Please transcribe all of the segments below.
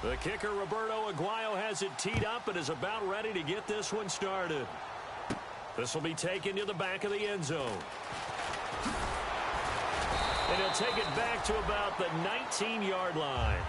The kicker, Roberto Aguayo, has it teed up and is about ready to get this one started. This will be taken to the back of the end zone. And he'll take it back to about the 19-yard line.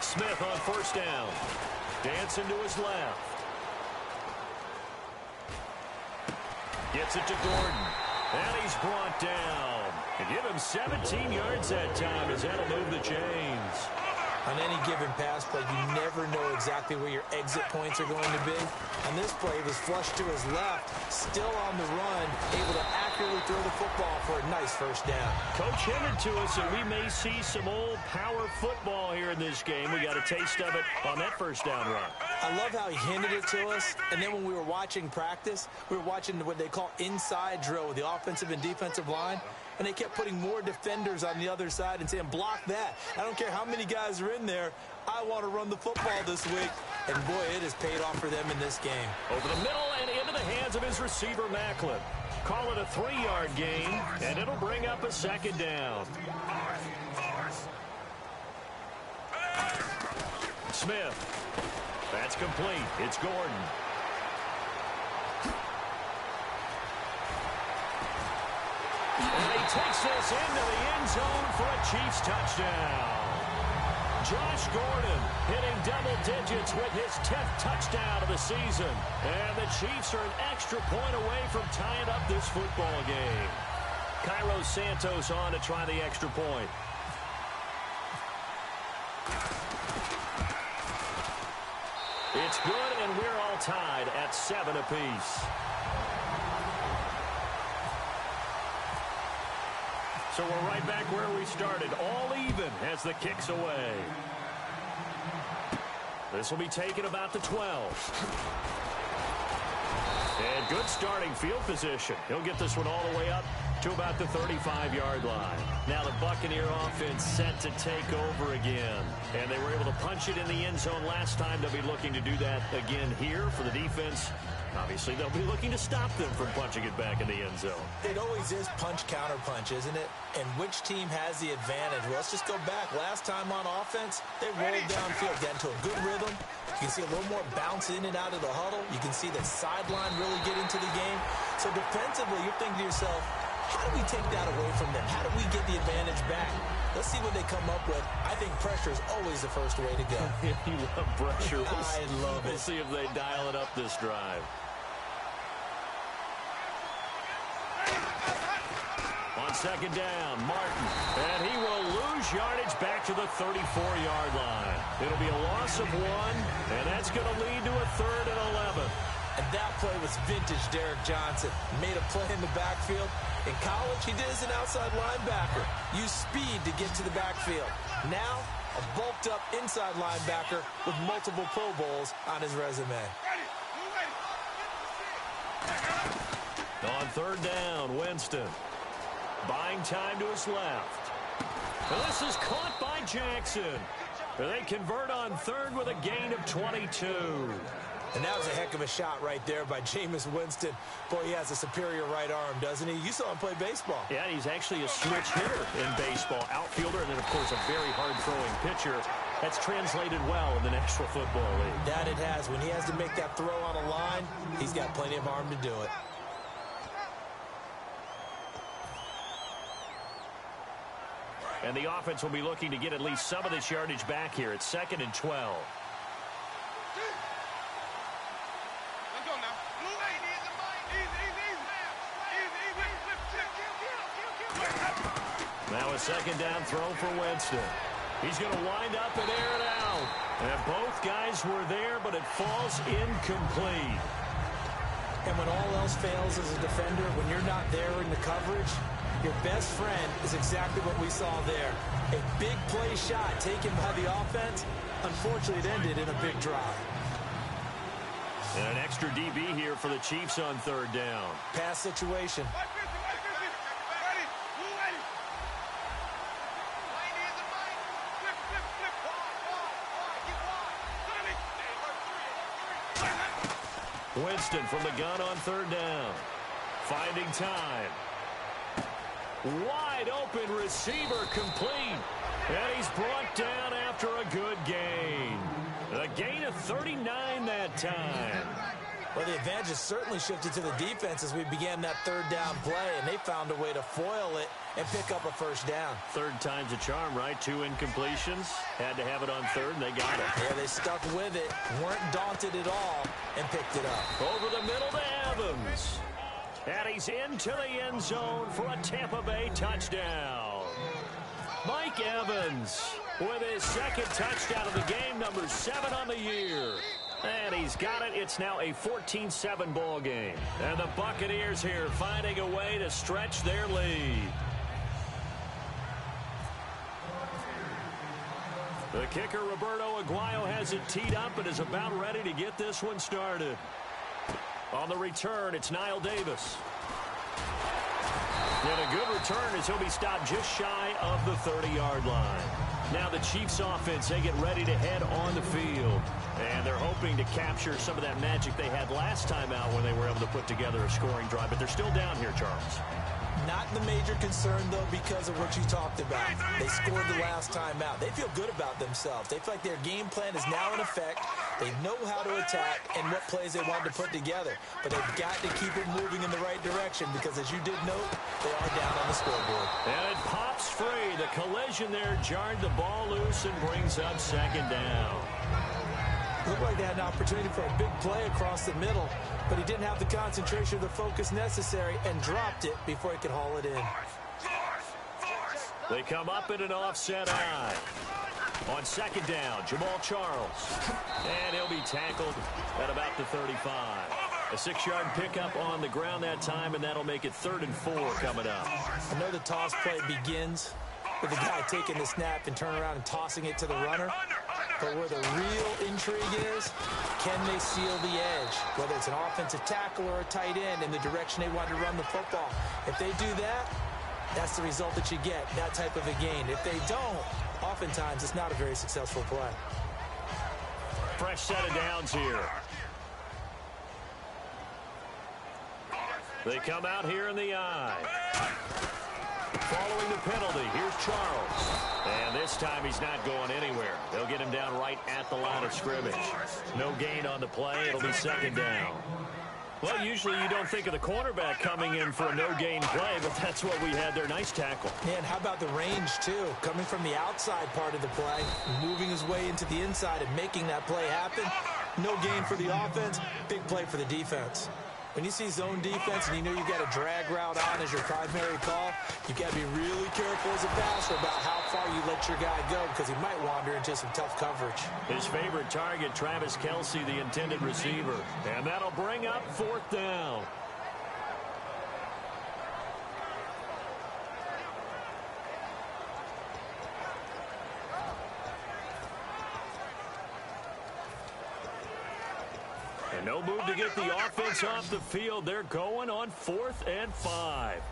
Smith on first down. Dancing to his left. Gets it to Gordon. And he's brought down. And give him 17 yards that time as that'll move the chains. On any given pass play, you never know exactly where your exit points are going to be. On this play, he was flushed to his left, still on the run, able to accurately throw the football for a nice first down. Coach hinted to us that we may see some old power football here in this game. We got a taste of it on that first down run. I love how he hinted it to us, and then when we were watching practice, we were watching what they call inside drill with the offensive and defensive line, and they kept putting more defenders on the other side and saying, block that. I don't care how many guys are in there. I want to run the football this week. And, boy, it has paid off for them in this game. Over the middle and into the hands of his receiver, Macklin. Call it a 3-yard gain, and it'll bring up a second down. Smith. That's complete. It's Gordon. And he takes this into the end zone for a Chiefs touchdown. Josh Gordon hitting double digits with his 10th touchdown of the season. And the Chiefs are an extra point away from tying up this football game. Cairo Santos on to try the extra point. It's good, and we're all tied at 7 apiece. So we're right back where we started, all even as the kick's away. This will be taken about the 12. And good starting field position. He'll get this one all the way up to about the 35-yard line. Now the Buccaneer offense set to take over again. And they were able to punch it in the end zone last time. They'll be looking to do that again here for the defense. Obviously, they'll be looking to stop them from punching it back in the end zone. It always is punch-counter-punch, isn't it? And which team has the advantage? Well, let's just go back. Last time on offense, they rolled downfield, got into a good rhythm. You can see a little more bounce in and out of the huddle. You can see the sideline really get into the game. So defensively, you're thinking to yourself, how do we take that away from them? How do we get the advantage back? Let's see what they come up with. I think pressure is always the first way to go. You love pressure. I love it. We'll see if they dial it up this drive. On second down, Martin. And he will lose yardage back to the 34-yard line. It'll be a loss of 1, and that's going to lead to a 3rd and 11. And that play was vintage Derek Johnson. Made a play in the backfield. In college, he did as an outside linebacker. Used speed to get to the backfield. Now, a bulked-up inside linebacker with multiple Pro Bowls on his resume. On third down, Winston. Buying time to his left. And this is caught by Jackson. They convert on third with a gain of 22. And that was a heck of a shot right there by Jameis Winston. Boy, he has a superior right arm, doesn't he? You saw him play baseball. Yeah, he's actually a switch hitter in baseball. Outfielder, and then, of course, a very hard-throwing pitcher. That's translated well in the National Football League. That it has. When he has to make that throw on a line, he's got plenty of arm to do it. And the offense will be looking to get at least some of this yardage back here. It's 2nd and 12. Now a second down throw for Winston. He's going to wind up and air it out. And both guys were there, but it falls incomplete. And when all else fails as a defender, when you're not there in the coverage, your best friend is exactly what we saw there. A big play shot taken by the offense. Unfortunately, it ended in a big drive. And an extra DB here for the Chiefs on third down. Pass situation. Winston from the gun on third down. Finding time. Wide open receiver complete. And he's brought down after a good gain. A gain of 39 that time. Well, the advantage has certainly shifted to the defense as we began that third down play, and they found a way to foil it and pick up a first down. Third time's a charm, right? 2 incompletions. Had to have it on third, and they got it. Yeah, they stuck with it, weren't daunted at all, and picked it up. Over the middle to Evans. And he's into the end zone for a Tampa Bay touchdown. Mike Evans with his second touchdown of the game, number 7 on the year. And he's got it. It's now a 14-7 ball game. And the Buccaneers here finding a way to stretch their lead. The kicker, Roberto Aguayo, has it teed up and is about ready to get this one started. On the return, it's Niall Davis. And a good return as he'll be stopped just shy of the 30-yard line. Now the Chiefs offense, they get ready to head on the field. And they're hoping to capture some of that magic they had last time out when they were able to put together a scoring drive. But they're still down here, Charles. Not the major concern, though, because of what you talked about. They scored the last time out. They feel good about themselves. They feel like their game plan is now in effect. They know how to attack and what plays they want to put together. But they've got to keep it moving in the right direction because, as you did note, they are down on the scoreboard. And it pops free. The collision there jarred the ball loose and brings up second down. Looked like they had an opportunity for a big play across the middle, but he didn't have the concentration or the focus necessary and dropped it before he could haul it in. They come up in an offset eye. On second down, Jamal Charles. And he'll be tackled at about the 35. A 6-yard pickup on the ground that time, and that'll make it 3rd and 4 coming up. I know the toss play begins with the guy taking the snap and turning around and tossing it to the runner. But where the real intrigue is, can they seal the edge? Whether it's an offensive tackle or a tight end in the direction they want to run the football. If they do that, that's the result that you get, that type of a gain. If they don't, oftentimes it's not a very successful play. Fresh set of downs here. They come out here in the eye. Following the penalty, here's Charles. And this time he's not going anywhere. They'll get him down right at the line of scrimmage. No gain on the play. It'll be second down. Well, usually you don't think of the cornerback coming in for a no-gain play, but that's what we had there. Nice tackle. And how about the range, too? Coming from the outside part of the play, moving his way into the inside and making that play happen. No gain for the offense, big play for the defense. When you see zone defense and you know you've got a drag route on as your primary call, you've got to be really careful as a passer about how far you let your guy go because he might wander into some tough coverage. His favorite target, Travis Kelce, the intended receiver. And that'll bring up 4th down. And no move to get the offense off the field. They're going on 4th and 5.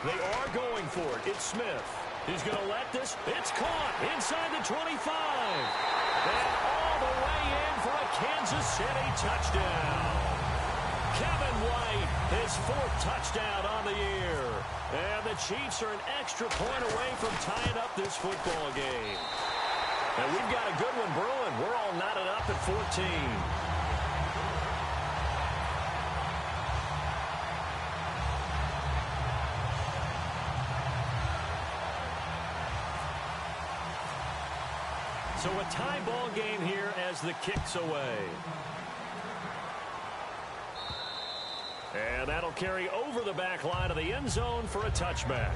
They are going for it. It's Smith. He's going to let this. It's caught inside the 25. And all the way in for a Kansas City touchdown. Kevin White, his 4th touchdown on the year. And the Chiefs are an extra point away from tying up this football game. And we've got a good one brewing. We're all knotted up at 14. So a tie ball game here as the kick's away. And that'll carry over the back line of the end zone for a touchback.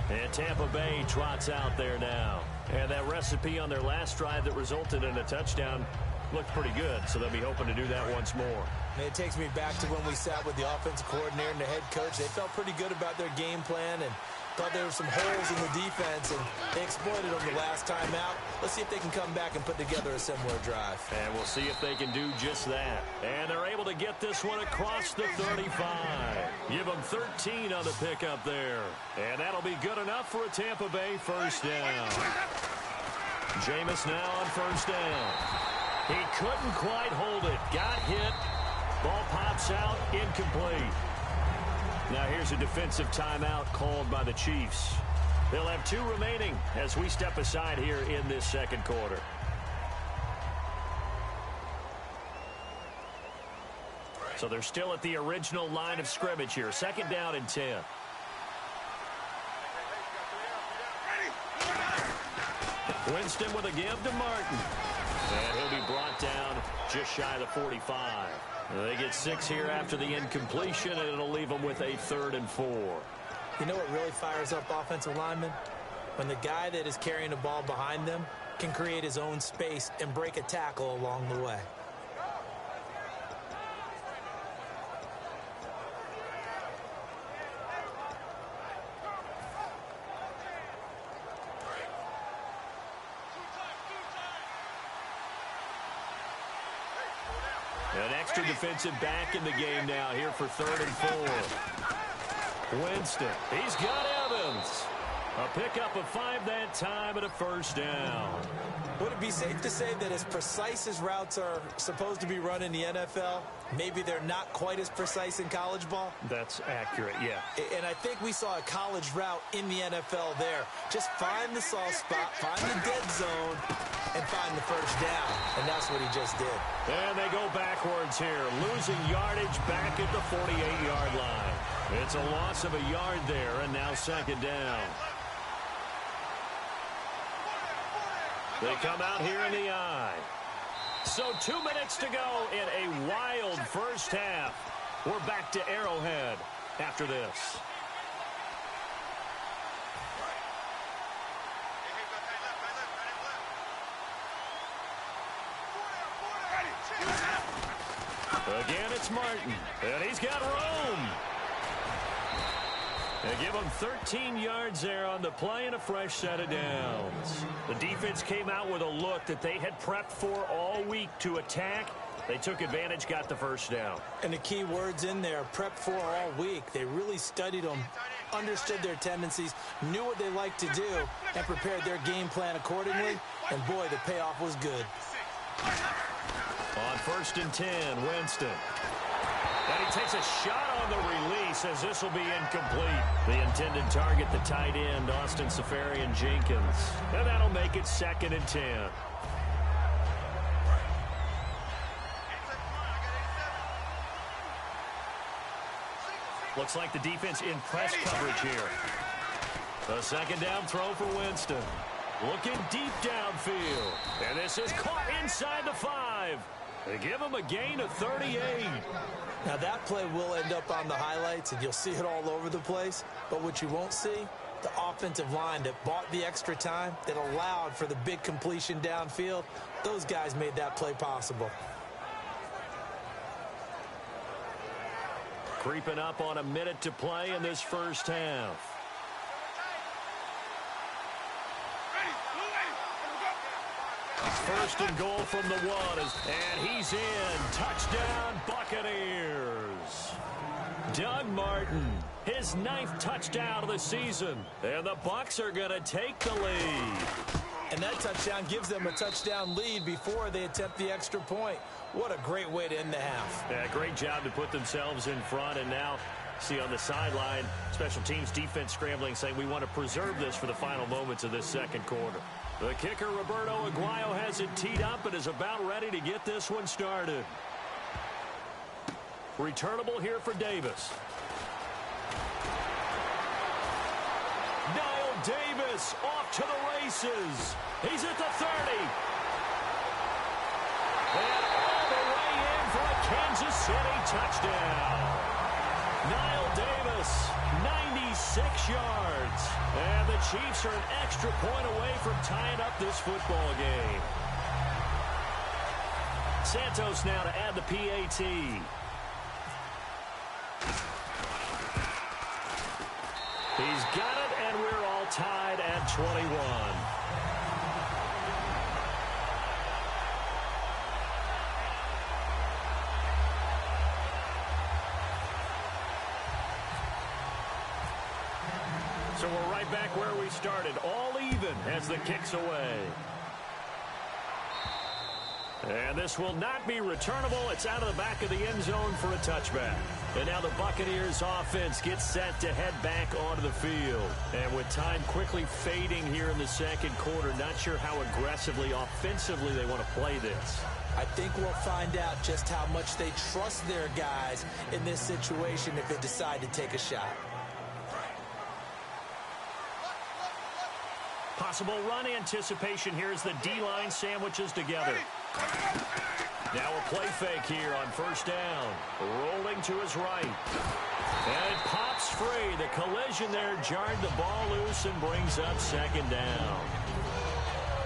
And Tampa Bay trots out there now. And that recipe on their last drive that resulted in a touchdown looked pretty good, so they'll be hoping to do that once more. And it takes me back to when we sat with the offensive coordinator and the head coach. They felt pretty good about their game plan and thought there were some holes in the defense, and they exploited them the last time out. Let's see if they can come back and put together a similar drive. And we'll see if they can do just that. And they're able to get this one across the 35. Give them 13 on the pickup there. And that'll be good enough for a Tampa Bay first down. Jameis now on first down. He couldn't quite hold it. Got hit. Ball pops out. Incomplete. Now here's a defensive timeout called by the Chiefs. They'll have 2 remaining as we step aside here in this second quarter. So they're still at the original line of scrimmage here. Second down and 10. Winston with a give to Martin. And he'll be brought down just shy of the 45. They get 6 here after the incompletion, and it'll leave them with a 3rd and 4. You know what really fires up offensive linemen? When the guy that is carrying the ball behind them can create his own space and break a tackle along the way. An extra defensive back in the game now here for 3rd and 4. Winston, he's got Evans. A pickup of 5 that time and a first down. Would it be safe to say that as precise as routes are supposed to be run in the NFL, maybe they're not quite as precise in college ball? That's accurate, yeah. And I think we saw a college route in the NFL there. Just find the soft spot, find the dead zone, and find the first down. And that's what he just did. And they go backwards here, losing yardage back at the 48-yard line. It's a loss of a yard there, and now second down. They come out here in the eye. So 2 minutes to go in a wild first half. We're back to Arrowhead after this. Again, it's Martin, and he's got room. They give him 13 yards there on the play and a fresh set of downs. The defense came out with a look that they had prepped for all week to attack. They took advantage, got the first down. And the key words in there, prepped for all week. They really studied them, understood their tendencies, knew what they liked to do, and prepared their game plan accordingly. And, boy, the payoff was good. On 1st and 10, Winston. And he takes a shot on the release as this will be incomplete. The intended target, the tight end, Austin Safarian-Jenkins. And that'll make it 2nd and 10. Looks like the defense in press coverage here. A second down throw for Winston. Looking deep downfield. And this is caught inside the 5. They give him a gain of 38. Now that play will end up on the highlights, and you'll see it all over the place. But what you won't see, the offensive line that bought the extra time, that allowed for the big completion downfield, those guys made that play possible. Creeping up on a minute to play in this first half. First and goal from the 1, and he's in. Touchdown, Buccaneers. Doug Martin, his 9th touchdown of the season, and the Bucs are going to take the lead. And that touchdown gives them a touchdown lead before they attempt the extra point. What a great way to end the half. Yeah, great job to put themselves in front, and now see on the sideline, special teams defense scrambling, saying we want to preserve this for the final moments of this second quarter. The kicker, Roberto Aguayo, has it teed up and is about ready to get this one started. Returnable here for Davis. Niall Davis off to the races. He's at the 30. And all the way in for a Kansas City touchdown. Niall Davis, 96 yards. And the Chiefs are an extra point away from tying up this football game. Santos now to add the PAT. He's got it, and we're all tied at 21. So we're right back where we started, all even as the kick's away. And this will not be returnable. It's out of the back of the end zone for a touchback. And now the Buccaneers offense gets set to head back onto the field. And with time quickly fading here in the second quarter, not sure how aggressively, offensively they want to play this. I think we'll find out just how much they trust their guys in this situation if they decide to take a shot. Possible run anticipation here as the D-line sandwiches together. Now a play fake here on first down. Rolling to his right. And it pops free. The collision there jarred the ball loose and brings up second down.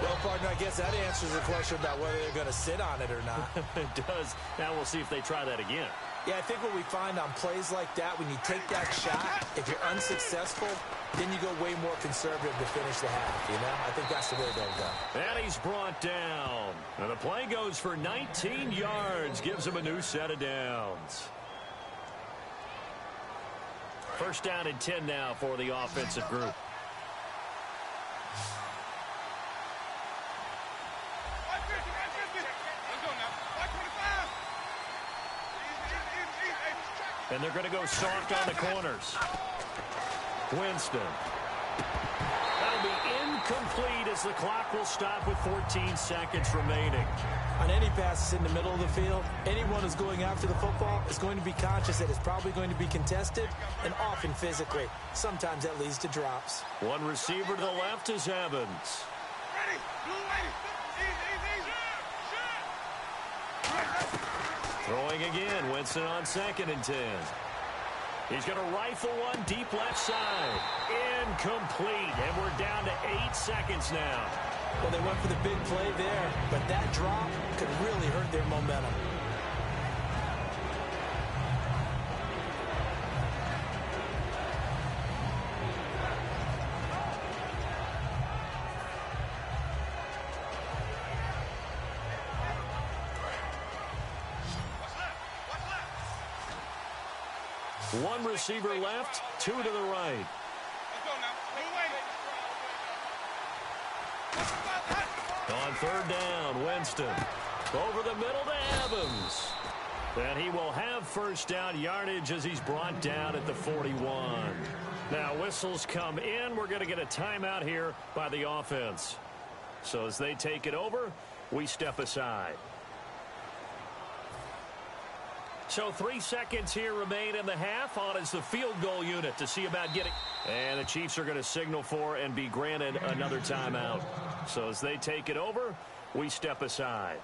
Well, partner, I guess that answers the question about whether they're going to sit on it or not. It does. Now we'll see if they try that again. Yeah, I think what we find on plays like that, when you take that shot, if you're unsuccessful, then you go way more conservative to finish the half, you know? I think that's the way they'll go. And he's brought down. And the play goes for 19 yards, gives him a new set of downs. First down and 10 now for the offensive group. And they're going to go soft on the corners. Winston. That'll be incomplete as the clock will stop with 14 seconds remaining. On any passes in the middle of the field, anyone who's going after the football is going to be conscious that it's probably going to be contested and often physically. Sometimes that leads to drops. One receiver to the left is Evans. Throwing again, Winston on 2nd and 10. He's going to rifle one deep left side. Incomplete, and we're down to 8 seconds now. Well, they went for the big play there, but that drop could really hurt their momentum. One receiver left, 2 to the right. On 3rd down, Winston. Over the middle to Evans. And he will have first down yardage as he's brought down at the 41. Now whistles come in. We're going to get a timeout here by the offense. So as they take it over, we step aside. So 3 seconds here remain in the half. On is the field goal unit to see about getting. And the Chiefs are going to signal for and be granted another timeout. So as they take it over, we step aside.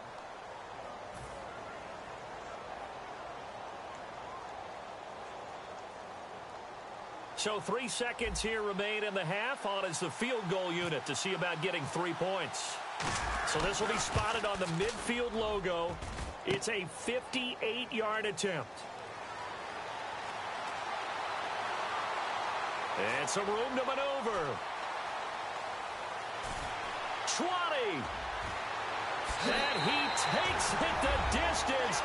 So 3 seconds here remain in the half. On is the field goal unit to see about getting 3 points. So this will be spotted on the midfield logo. It's a 58-yard attempt. And some room to maneuver. 20. And he takes it the distance.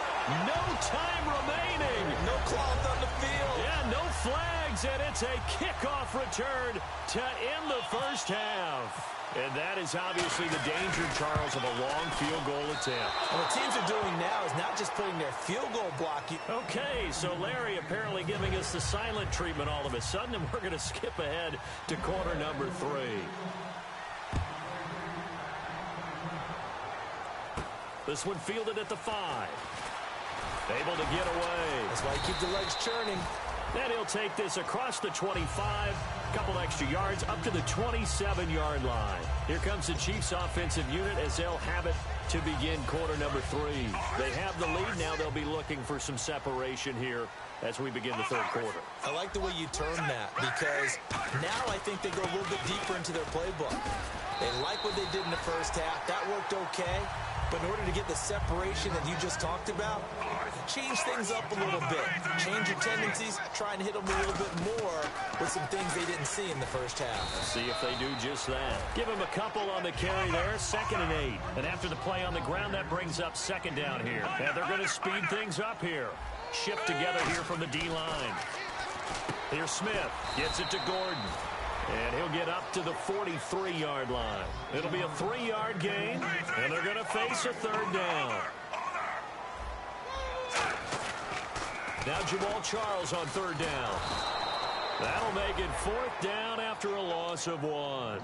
No time remaining. No cloth on the field. Yeah, no flags, and it's a kickoff return to end the first half. And that is obviously the danger, Charles, of a long field goal attempt. And what teams are doing now is not just putting their field goal block. Okay, so Larry apparently giving us the silent treatment all of a sudden, and we're going to skip ahead to quarter number 3. This one fielded at the 5. Able to get away. That's why you keep the legs churning. Then he'll take this across the 25. Couple extra yards up to the 27-yard line. Here comes the Chiefs offensive unit as they'll have it to begin quarter number 3. They have the lead. Now they'll be looking for some separation here as we begin the third quarter. I like the way you term that because now I think they go a little bit deeper into their playbook. They like what they did in the first half. That worked okay. But in order to get the separation that you just talked about, change things up a little bit. Change your tendencies, try and hit them a little bit more with some things they didn't see in the first half. See if they do just that. Give them a couple on the carry there, 2nd and 8. And after the play on the ground, that brings up 2nd down here. And they're going to speed things up here. Shift together here from the D-line. Here's Smith. Gets it to Gordon. And he'll get up to the 43-yard line. It'll be a 3-yard gain, and they're going to face a third down. Now Jamal Charles on third down. That'll make it fourth down after a loss of 1.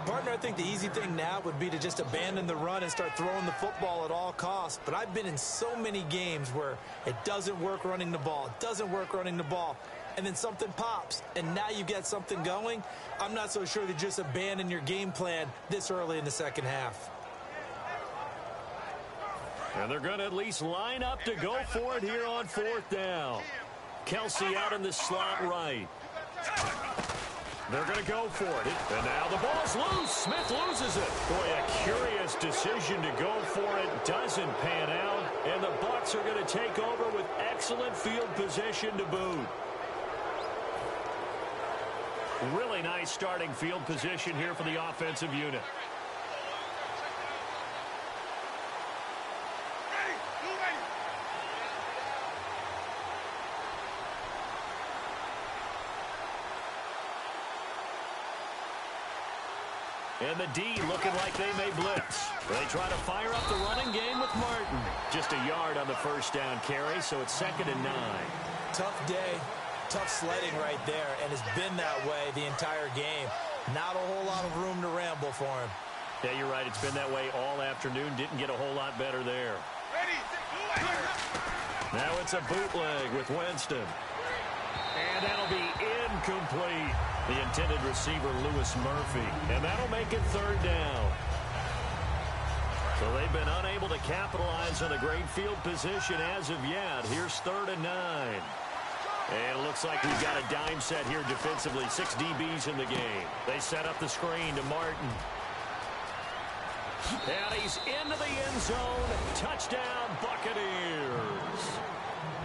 Partner, I think the easy thing now would be to just abandon the run and start throwing the football at all costs. But I've been in so many games where it doesn't work running the ball. It doesn't work running the ball. And then something pops, and now you get something going. I'm not so sure to just abandon your game plan this early in the second half. And they're going to at least line up to go for it here on fourth down. Kelsey out in the slot right. They're going to go for it. And now the ball's loose. Smith loses it. Boy, a curious decision to go for it. Doesn't pan out. And the Bucs are going to take over with excellent field position to boot. Really nice starting field position here for the offensive unit. And the D looking like they may blitz. They try to fire up the running game with Martin. Just a yard on the first down carry, so it's 2nd and 9. Tough day, tough sledding right there, and it's been that way the entire game. Not a whole lot of room to ramble for him. Yeah, you're right. It's been that way all afternoon. Didn't get a whole lot better there. Now it's a bootleg with Winston. And that'll be incomplete. The intended receiver, Lewis Murphy. And that'll make it third down. So they've been unable to capitalize on a great field position as of yet. Here's 3rd and 9. And it looks like we've got a dime set here defensively. 6 DBs in the game. They set up the screen to Martin. And he's into the end zone. Touchdown, Buccaneers.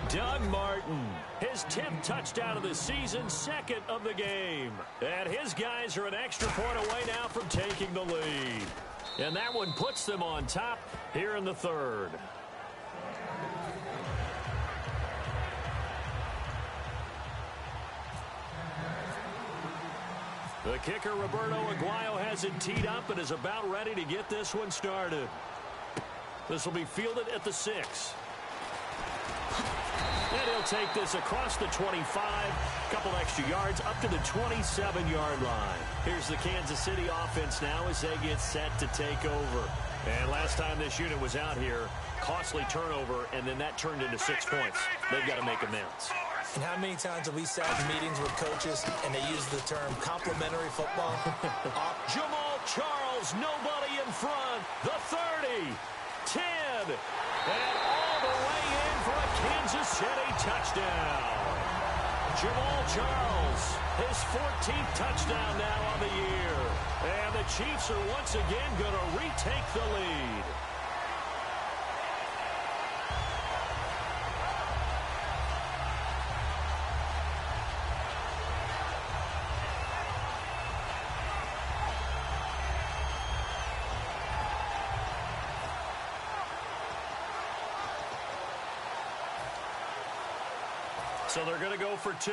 Doug Martin, his 10th touchdown of the season, 2nd of the game. And his guys are an extra point away now from taking the lead. And that one puts them on top here in the 3rd. The kicker, Roberto Aguayo, has it teed up and is about ready to get this one started. This will be fielded at the 6. And he'll take this across the 25, couple extra yards, up to the 27-yard line. Here's the Kansas City offense now as they get set to take over. And last time this unit was out here, costly turnover, and then that turned into 6 points. They've got to make amends. And how many times have we sat in meetings with coaches and they use the term complimentary football? Jamal Charles, nobody in front. The 30, 10, and all the way in for a Kansas City touchdown. Jamal Charles, his 14th touchdown now on the year. And the Chiefs are once again going to retake the lead. So they're going to go for 2.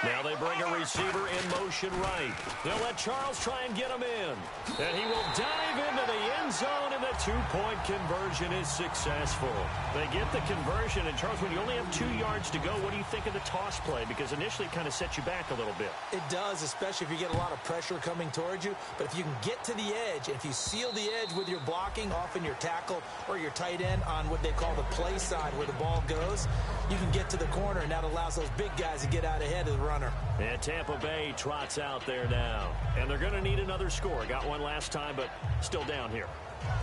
Now they bring a receiver in motion right. They'll let Charles try and get him in. And he will dive into the end zone, and the 2-point conversion is successful. They get the conversion, and Charles, when you only have 2 yards to go, what do you think of the toss play? Because initially it kind of sets you back a little bit. It does, especially if you get a lot of pressure coming towards you. But if you can get to the edge, if you seal the edge with your blocking, often your tackle or your tight end on what they call the play side where the ball goes, you can get to the corner, and that allows those big guys to get out ahead of the runner. And Tampa Bay trots out there now. And they're going to need another score. Got one last time, but still down here.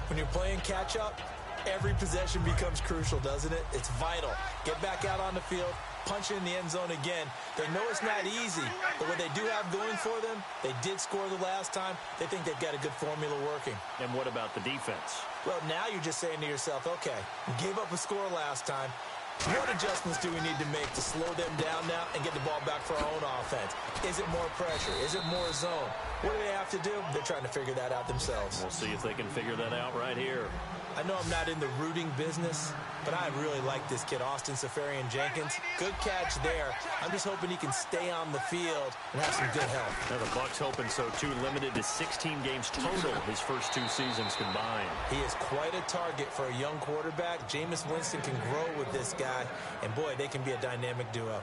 When you're playing catch-up, every possession becomes crucial, doesn't it? It's vital. Get back out on the field, punch it in the end zone again. They know it's not easy, but what they do have going for them, they did score the last time. They think they've got a good formula working. And what about the defense? Well, now you're just saying to yourself, okay, we gave up a score last time. What adjustments do we need to make to slow them down now and get the ball back for our own offense? Is it more pressure? Is it more zone? What do they have to do? They're trying to figure that out themselves. We'll see if they can figure that out right here. I know I'm not in the rooting business, but I really like this kid, Austin Seferian-Jenkins. Good catch there. I'm just hoping he can stay on the field and have some good health. Now the Bucs hoping so, too. Limited to 16 games total his first 2 seasons combined. He is quite a target for a young quarterback. Jameis Winston can grow with this guy, and, boy, they can be a dynamic duo.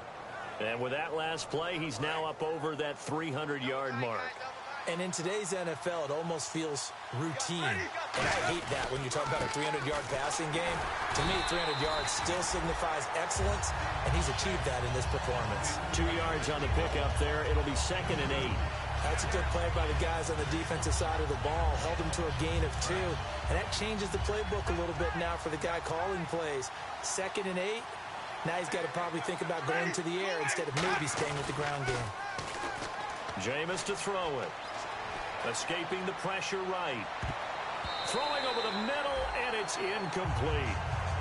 And with that last play, he's now up over that 300-yard mark. And in today's NFL, it almost feels routine. And I hate that when you talk about a 300-yard passing game. To me, 300 yards still signifies excellence, and he's achieved that in this performance. 2 yards on the pickup there. It'll be 2nd and 8. That's a good play by the guys on the defensive side of the ball. Held him to a gain of 2. And that changes the playbook a little bit now for the guy calling plays. 2nd and 8. Now he's got to probably think about going to the air instead of maybe staying with the ground game. Jameis to throw it. Escaping the pressure right. Throwing over the middle, and it's incomplete.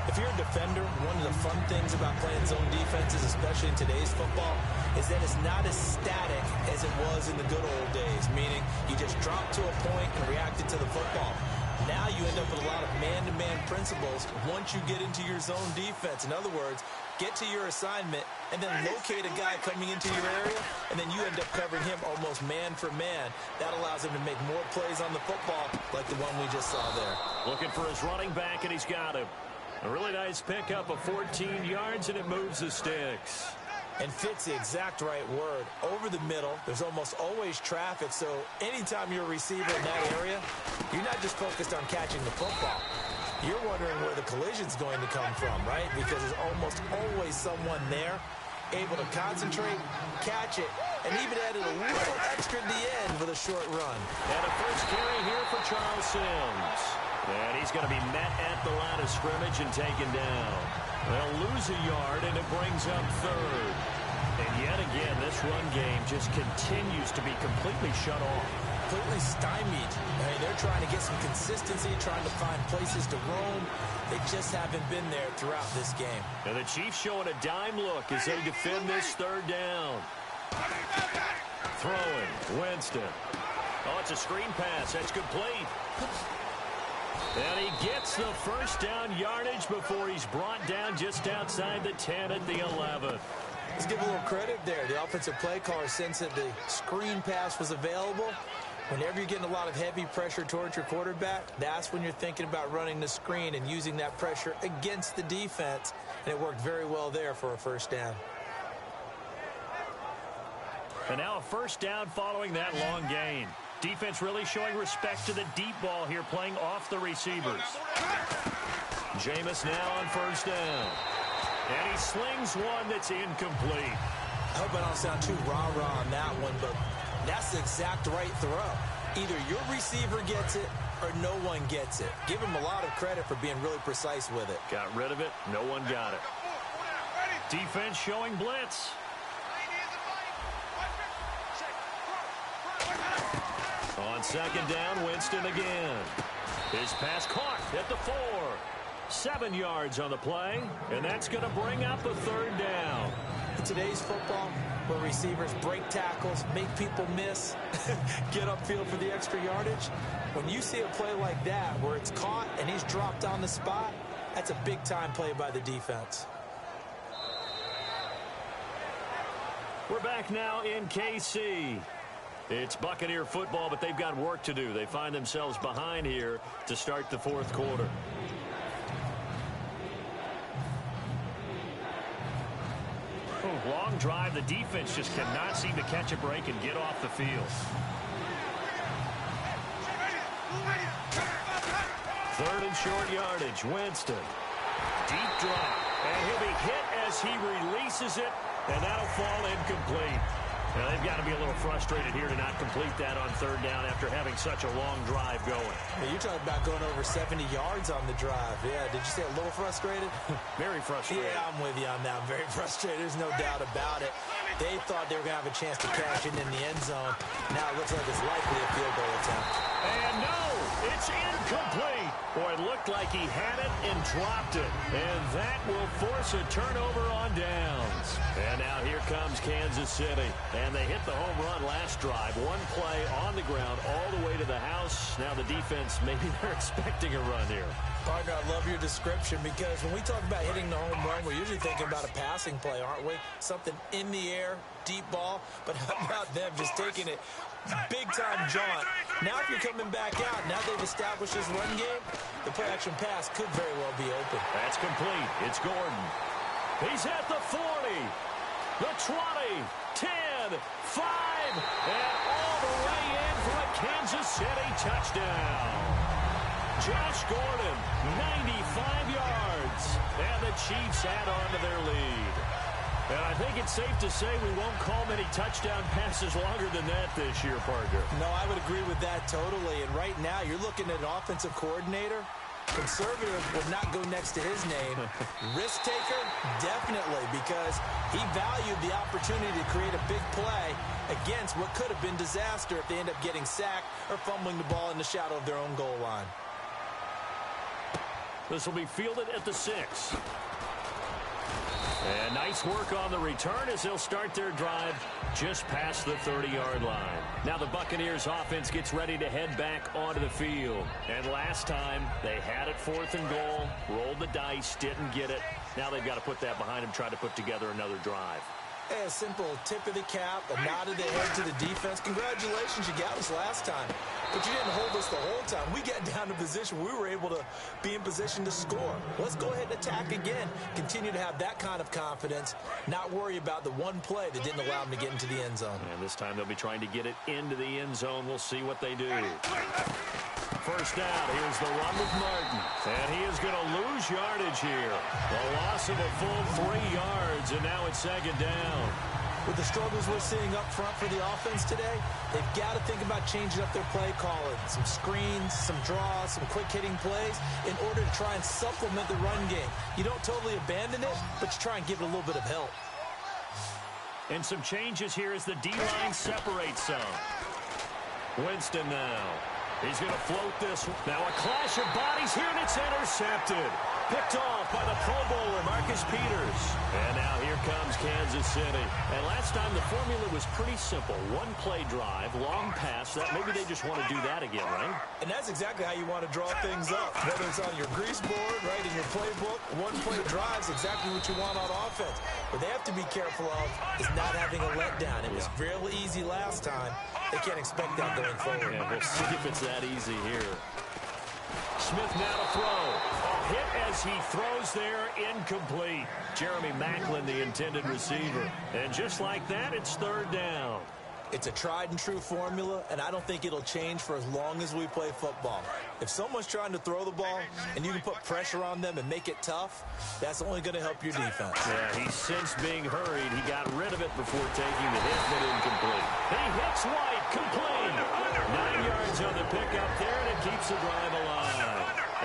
If you're a defender, one of the fun things about playing zone defenses, especially in today's football, is that it's not as static as it was in the good old days, meaning you just drop to a point and reacted to the football. Now you end up with a lot of man-to-man principles once you get into your zone defense. In other words, get to your assignment and then locate a guy coming into your area, and then you end up covering him almost man for man. That allows him to make more plays on the football like the one we just saw there. Looking for his running back, and he's got him. A really nice pickup of 14 yards, and it moves the sticks. And fits the exact right word. Over the middle, there's almost always traffic, so anytime you're a receiver in that area, you're not just focused on catching the football. You're wondering where the collision's going to come from, right? Because there's almost always someone there able to concentrate, catch it, and even added a little extra at the end with a short run. And a first carry here for Charles Sims. And he's going to be met at the line of scrimmage and taken down. They'll lose a yard, and it brings up 3rd. And yet again, this run game just continues to be completely shut off. Completely stymied. I mean, they're trying to get some consistency, trying to find places to roam. They just haven't been there throughout this game. And the Chiefs showing a dime look as they defend this 3rd down. Throwing, Winston. Oh, it's a screen pass. That's complete. And he gets the first down yardage before he's brought down just outside the 10 at the 11th. Let's give a little credit there. The offensive play caller sensed that the screen pass was available. Whenever you're getting a lot of heavy pressure towards your quarterback, that's when you're thinking about running the screen and using that pressure against the defense. And it worked very well there for a first down. And now a first down following that long gain. Defense really showing respect to the deep ball here, playing off the receivers. Jameis now on first down. And he slings one that's incomplete. I hope I don't sound too rah-rah on that one, but that's the exact right throw. Either your receiver gets it or no one gets it. Give him a lot of credit for being really precise with it. Got rid of it. No one got it. Defense showing blitz. On second down, Winston again. His pass caught at the 4. 7 yards on the play, and that's going to bring up a 3rd down. In today's football, where receivers break tackles, make people miss, get upfield for the extra yardage, when you see a play like that where it's caught and he's dropped on the spot, that's a big-time play by the defense. We're back now in KC. It's Buccaneer football, but they've got work to do. They find themselves behind here to start the 4th quarter. Long drive. The defense just cannot seem to catch a break and get off the field. 3rd and short yardage. Winston. Deep drop. And he'll be hit as he releases it, and that'll fall incomplete. Now, they've got to be a little frustrated here to not complete that on 3rd down after having such a long drive going. Hey, you're talking about going over 70 yards on the drive. Yeah, did you say a little frustrated? Very frustrated. Yeah, I'm with you on that. I'm very frustrated. There's no doubt about it. They thought they were going to have a chance to cash in the end zone. Now it looks like it's likely a field goal attempt. And no, it's incomplete. Boy, it looked like he had it and dropped it. And that will force a turnover on downs. And now here comes Kansas City. And they hit the home run last drive. One play on the ground all the way to the house. Now the defense, maybe they're expecting a run here. Partner, I love your description because when we talk about hitting the home run, we're usually thinking about a passing play, aren't we? Something in the air, deep ball. But how about them just taking it big-time jaunt? Now if you're coming back out, now they've established this run game, the play-action pass could very well be open. That's complete. It's Gordon. He's at the 40, the 20, 10, 5, and all the way in for a Kansas City touchdown. Josh Gordon, 95 yards, and the Chiefs add on to their lead. And I think it's safe to say we won't call many touchdown passes longer than that this year, partner. No, I would agree with that totally. And right now, you're looking at an offensive coordinator. Conservative would not go next to his name. Risk taker, definitely, because he valued the opportunity to create a big play against what could have been disaster if they end up getting sacked or fumbling the ball in the shadow of their own goal line. This will be fielded at the 6. And nice work on the return as they'll start their drive just past the 30-yard line. Now the Buccaneers offense gets ready to head back onto the field. And last time they had it 4th and goal, rolled the dice, didn't get it. Now they've got to put that behind them, try to put together another drive. Hey, a simple tip of the cap, a nod of the head to the defense. Congratulations, you got us last time. But you didn't hold us the whole time. We got down to position. We were able to be in position to score. Let's go ahead and attack again. Continue to have that kind of confidence. Not worry about the one play that didn't allow them to get into the end zone. And this time they'll be trying to get it into the end zone. We'll see what they do. First down, here's the run with Martin. And he is going to lose yardage here. A loss of a full 3 yards, and now it's 2nd down. With the struggles we're seeing up front for the offense today, they've got to think about changing up their play calling. Some screens, some draws, some quick-hitting plays in order to try and supplement the run game. You don't totally abandon it, but you try and give it a little bit of help. And some changes here as the D-line separates some. Winston now. He's going to float this one. Now a clash of bodies here, and it's intercepted. Picked off by the Pro Bowler, Marcus Peters. And now here comes Kansas City. And last time the formula was pretty simple. One play drive, long pass. That maybe they just want to do that again, right? And that's exactly how you want to draw things up. Whether it's on your grease board, right, in your playbook, one play drive is exactly what you want on offense. What they have to be careful of is not having a letdown. It was real easy last time. They can't expect that going forward. Yeah, we'll see if it's that easy here. Smith now to throw. A hit as he throws there, incomplete. Jeremy Maclin, the intended receiver. And just like that, it's 3rd down. It's a tried-and-true formula, and I don't think it'll change for as long as we play football. If someone's trying to throw the ball and you can put pressure on them and make it tough, that's only going to help your defense. Yeah, he sensed being hurried. He got rid of it before taking the hit, but incomplete. He hits White, complete. 9 yards on the pickup there, and it keeps the drive alive.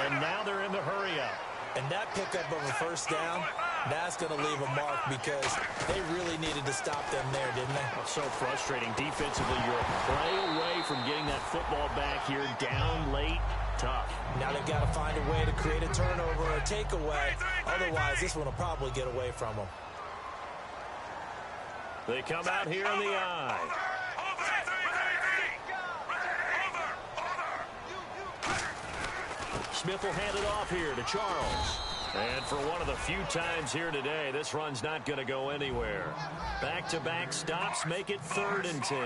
And now they're in the hurry-up. And that pickup of a 1st down, that's going to leave a mark because they really needed to stop them there, didn't they? Oh, so frustrating. Defensively, you're a play away from getting that football back here. Down late, tough. Now they've got to find a way to create a turnover or a takeaway. Otherwise, this one will probably get away from them. They come out here in the eye. Smith will hand it off here to Charles. And for one of the few times here today, this run's not going to go anywhere. Back-to-back stops make it 3rd and 10.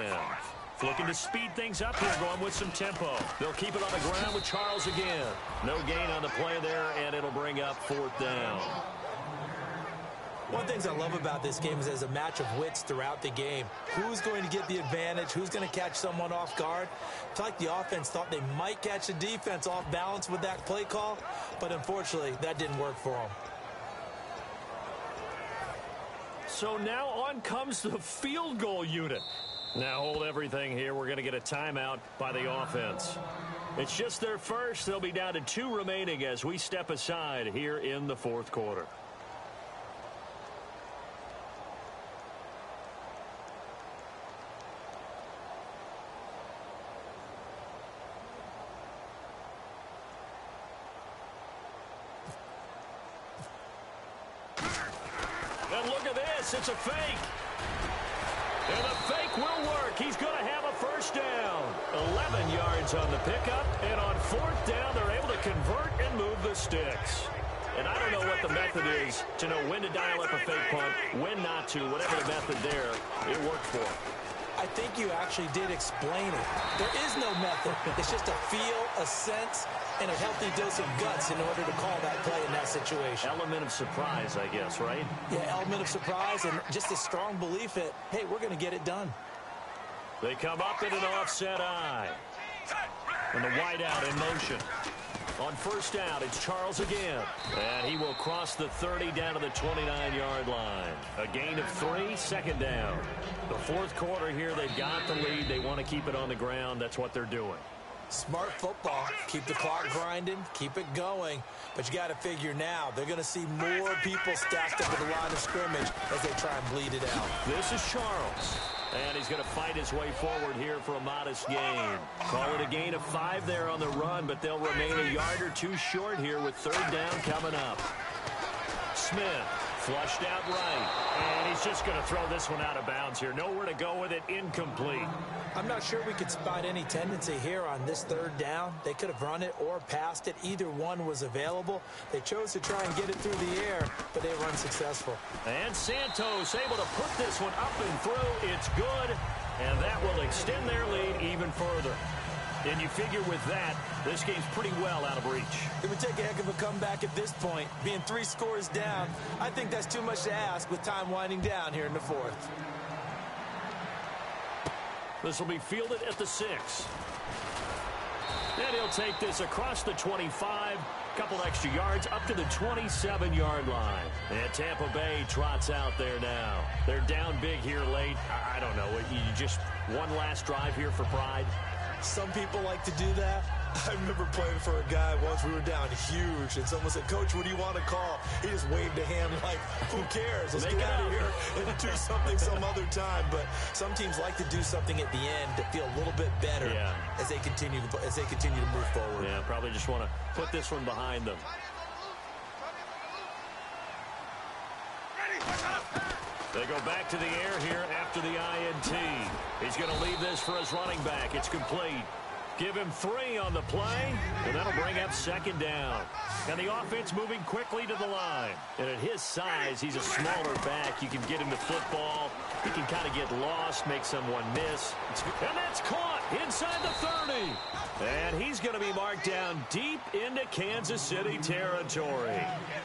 Looking to speed things up here, going with some tempo. They'll keep it on the ground with Charles again. No gain on the play there, and it'll bring up 4th down. One of the things I love about this game is there's a match of wits throughout the game. Who's going to get the advantage? Who's going to catch someone off guard? It's like the offense thought they might catch the defense off balance with that play call, but unfortunately, that didn't work for them. So now on comes the field goal unit. Now hold everything here. We're going to get a timeout by the offense. It's just their first. They'll be down to 2 remaining as we step aside here in the 4th quarter. And look at this. It's a fake. And the fake will work. He's going to have a first down. 11 yards on the pickup, and on fourth down, they're able to convert and move the sticks. And I don't know what the method is to know when to dial up a fake punt, when not to, whatever the method there, it worked for them. I think you actually did explain it. There is no method. It's just a feel, a sense, and a healthy dose of guts in order to call that play in that situation. Element of surprise, I guess, right? Yeah, element of surprise and just a strong belief that, hey, we're going to get it done. They come up in an offset eye. And the wideout in motion. On first down, it's Charles again. And he will cross the 30 down to the 29-yard line. A gain of 3, second down. The fourth quarter here, they've got the lead. They want to keep it on the ground. That's what they're doing. Smart football. Keep the clock grinding. Keep it going. But you got to figure now, they're going to see more people stacked up at the line of scrimmage as they try and bleed it out. This is Charles. And he's going to fight his way forward here for a modest gain. Call it a gain of 5 there on the run, but they'll remain a yard or 2 short here with third down coming up. Smith flushed out right. And he's just going to throw this one out of bounds here. Nowhere to go with it. Incomplete. I'm not sure we could spot any tendency here on this third down. They could have run it or passed it. Either one was available. They chose to try and get it through the air, but they were unsuccessful. And Santos able to put this one up and through. It's good, and that will extend their lead even further. And you figure with that, this game's pretty well out of reach. It would take a heck of a comeback at this point. Being 3 scores down, I think that's too much to ask with time winding down here in the fourth. This will be fielded at the 6. And he'll take this across the 25. Couple extra yards up to the 27-yard line. And Tampa Bay trots out there now. They're down big here late. I don't know. You just one last drive here for pride? Some people like to do that. I remember playing for a guy once. We were down huge, and someone said, "Coach, what do you want to call?" He just waved a hand like, who cares? Let's get out of here and do something some other time. But some teams like to do something at the end to feel a little bit better as they continue to move forward. Yeah, probably just want to put this one behind them. They go back to the air here after the INT. He's going to leave this for his running back. It's complete. Give him 3 on the play, and that'll bring up second down. And the offense moving quickly to the line. And at his size, he's a smaller back. You can get him to football. He can kind of get lost, make someone miss. And that's caught inside the 30. And he's going to be marked down deep into Kansas City territory.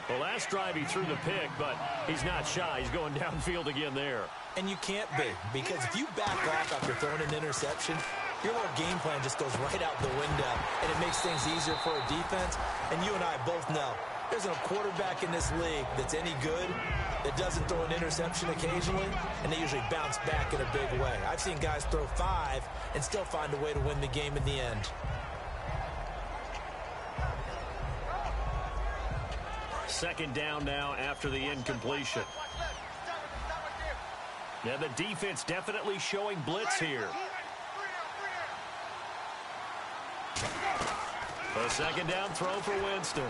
The last drive he threw the pick, but he's not shy. He's going downfield again there. And you can't be, because if you back off after throwing an interception, your whole game plan just goes right out the window, and it makes things easier for a defense. And you and I both know there's a quarterback in this league that's any good that doesn't throw an interception occasionally, and they usually bounce back in a big way. I've seen guys throw 5 and still find a way to win the game in the end. Second down now after the incompletion. Yeah, the defense definitely showing blitz here. A second down throw for Winston.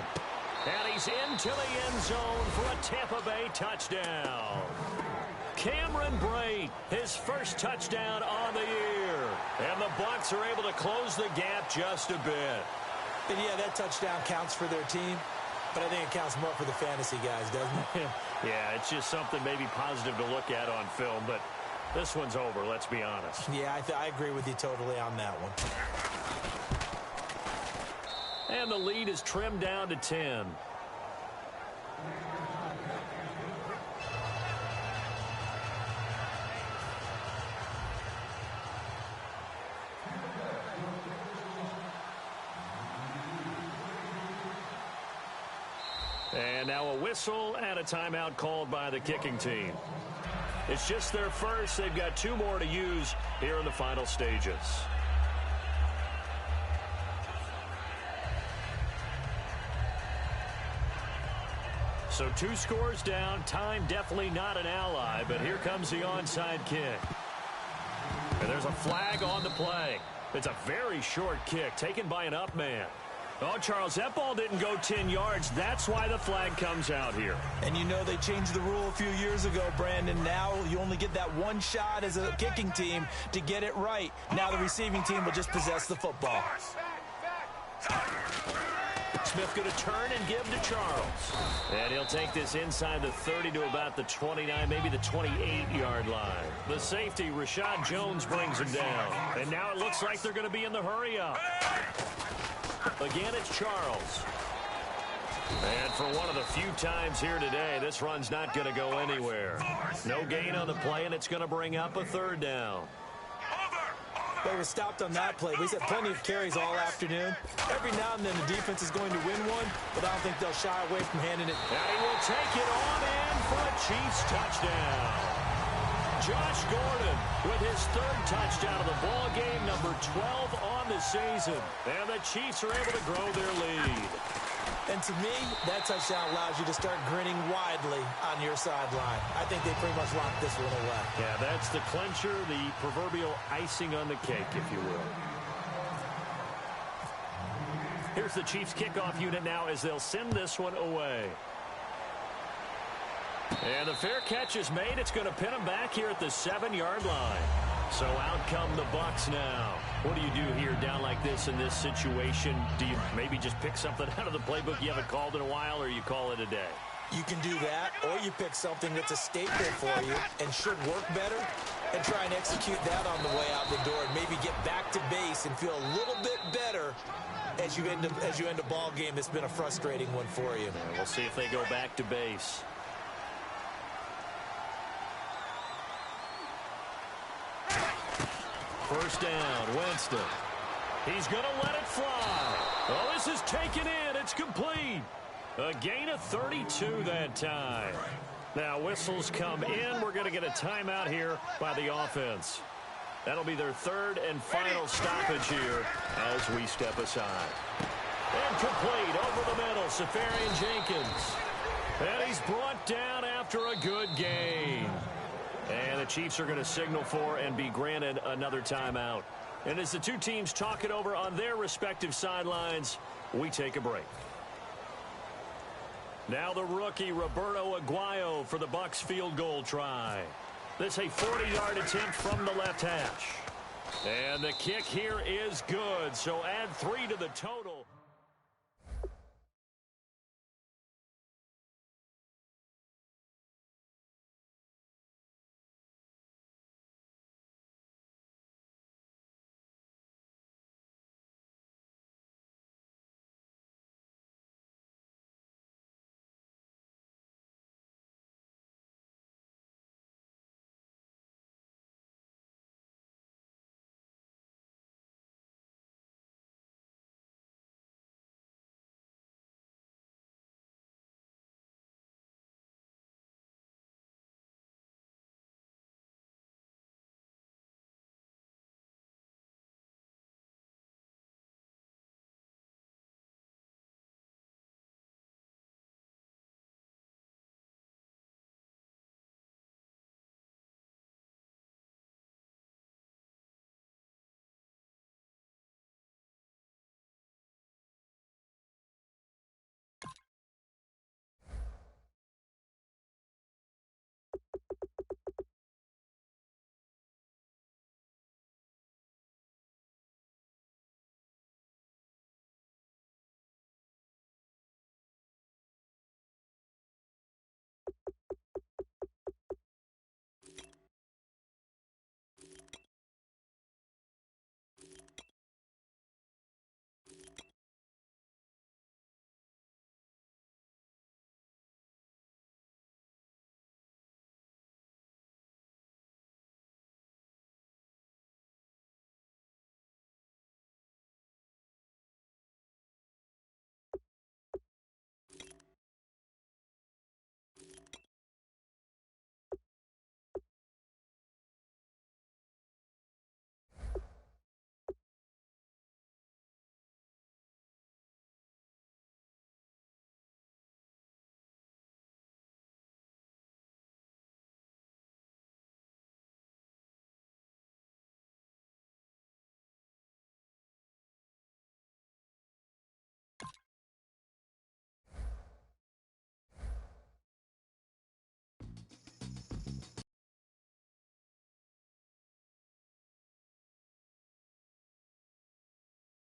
And he's into the end zone for a Tampa Bay touchdown. Cameron Brate, his first touchdown on the year. And the Bucs are able to close the gap just a bit. And yeah, that touchdown counts for their team, but I think it counts more for the fantasy guys, doesn't it? Yeah, it's just something maybe positive to look at on film, but this one's over, let's be honest. Yeah, I agree with you totally on that one. And the lead is trimmed down to 10. And now a whistle and a timeout called by the kicking team. It's just their first. They've got 2 more to use here in the final stages. So 2 scores down. Time definitely not an ally, but here comes the onside kick. And there's a flag on the play. It's a very short kick taken by an up man. Oh, Charles, that ball didn't go 10 yards. That's why the flag comes out here. And you know they changed the rule a few years ago, Brandon. Now you only get that one shot as a kicking team to get it right. Now the receiving team will just possess the football. Smith going to turn and give to Charles. And he'll take this inside the 30 to about the 29, maybe the 28-yard line. The safety, Rashad Jones, brings him down. And now it looks like they're going to be in the hurry-up. Again, it's Charles. And for one of the few times here today, this run's not going to go anywhere. No gain on the play, and it's going to bring up a third down. They were stopped on that play. We've had plenty of carries all afternoon. Every now and then the defense is going to win one, but I don't think they'll shy away from handing it. And he will take it on in for a Chiefs touchdown. Josh Gordon with his third touchdown of the ball game, number 12 on the season. And the Chiefs are able to grow their lead. And to me, that touchdown allows you to start grinning widely on your sideline. I think they pretty much locked this one away. Yeah, that's the clincher, the proverbial icing on the cake, if you will. Here's the Chiefs kickoff unit now as they'll send this one away. And the fair catch is made. It's going to pin him back here at the 7-yard line. So out come the Bucs now. What do you do here down like this in this situation? Do you maybe just pick something out of the playbook you haven't called in a while, or you call it a day? You can do that, or you pick something that's a staple for you and should work better and try and execute that on the way out the door and maybe get back to base and feel a little bit better as you end a ball game that's been a frustrating one for you. Yeah, we'll see if they go back to base. First down, Winston. He's going to let it fly. Oh, this is taken in. It's complete. A gain of 32 that time. Now, whistles come in. We're going to get a timeout here by the offense. That'll be their third and final stoppage here as we step aside. Incomplete over the middle, Safarian Jenkins. And he's brought down after a good gain. And the Chiefs are going to signal for and be granted another timeout. And as the two teams talk it over on their respective sidelines, we take a break. Now the rookie Roberto Aguayo for the Bucs field goal try. This a 40-yard attempt from the left hash. And the kick here is good, so add 3 to the total.